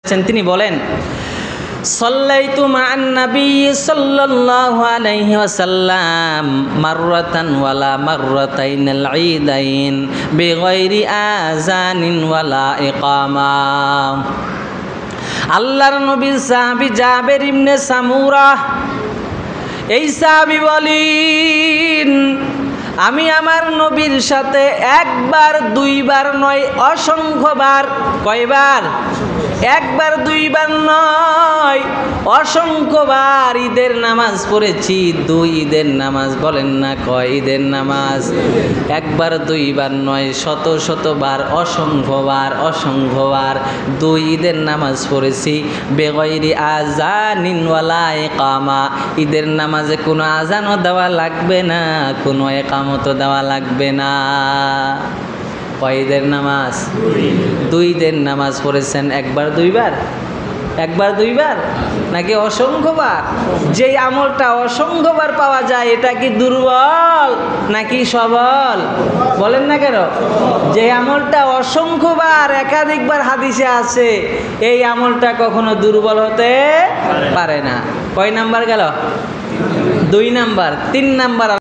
তিনি বলেন সাল্লাইতু মা'আন নবী সাল্লাল্লাহু আলাইহি ওয়াসাল্লাম মাররাতান ওয়ালা মাররাতাইনাল ঈদাইন বিগাইরি আযানিন ওয়ালা ইকামা। আল্লাহর নবীর সাহাবী জাবের ইবনে সামুরা এই সাহাবী বলেন আমি আমার নবীর সাথে একবার দুইবার নয় অসংখ্যবার, কয়বার? একবার দুইবার নয় অসংখ্যবার ঈদের নামাজ পড়েছি। দুই ঈদের নামাজ, বলেন না কয় ঈদের নামাজ? একবার দুইবার নয় শত শতবার, অসংখ্যবার দুই ঈদের নামাজ পড়েছি। বেগৈরি আযানিন ওয়ালা ইকামা, ঈদের নামাজে কোনো আজানও দেওয়া লাগবে না, কোনো ইকামতও দেওয়া লাগবে না। কয় ঈদের নামাজ? দুই ঈদের নামাজ পড়েছেন একবার দুইবার? একবার দুইবার নাকি অসংখ্যবার? যেই আমলটা অসংখ্যবার পাওয়া যায় এটা কি দুর্বল নাকি সবল? বলেন না কেন? যে আমলটা অসংখ্যবার একাধিকবার হাদিসে আছে এই আমলটা কখনো দুর্বল হতে পারে না। কয় নাম্বার গেল? দুই নাম্বার। তিন নাম্বার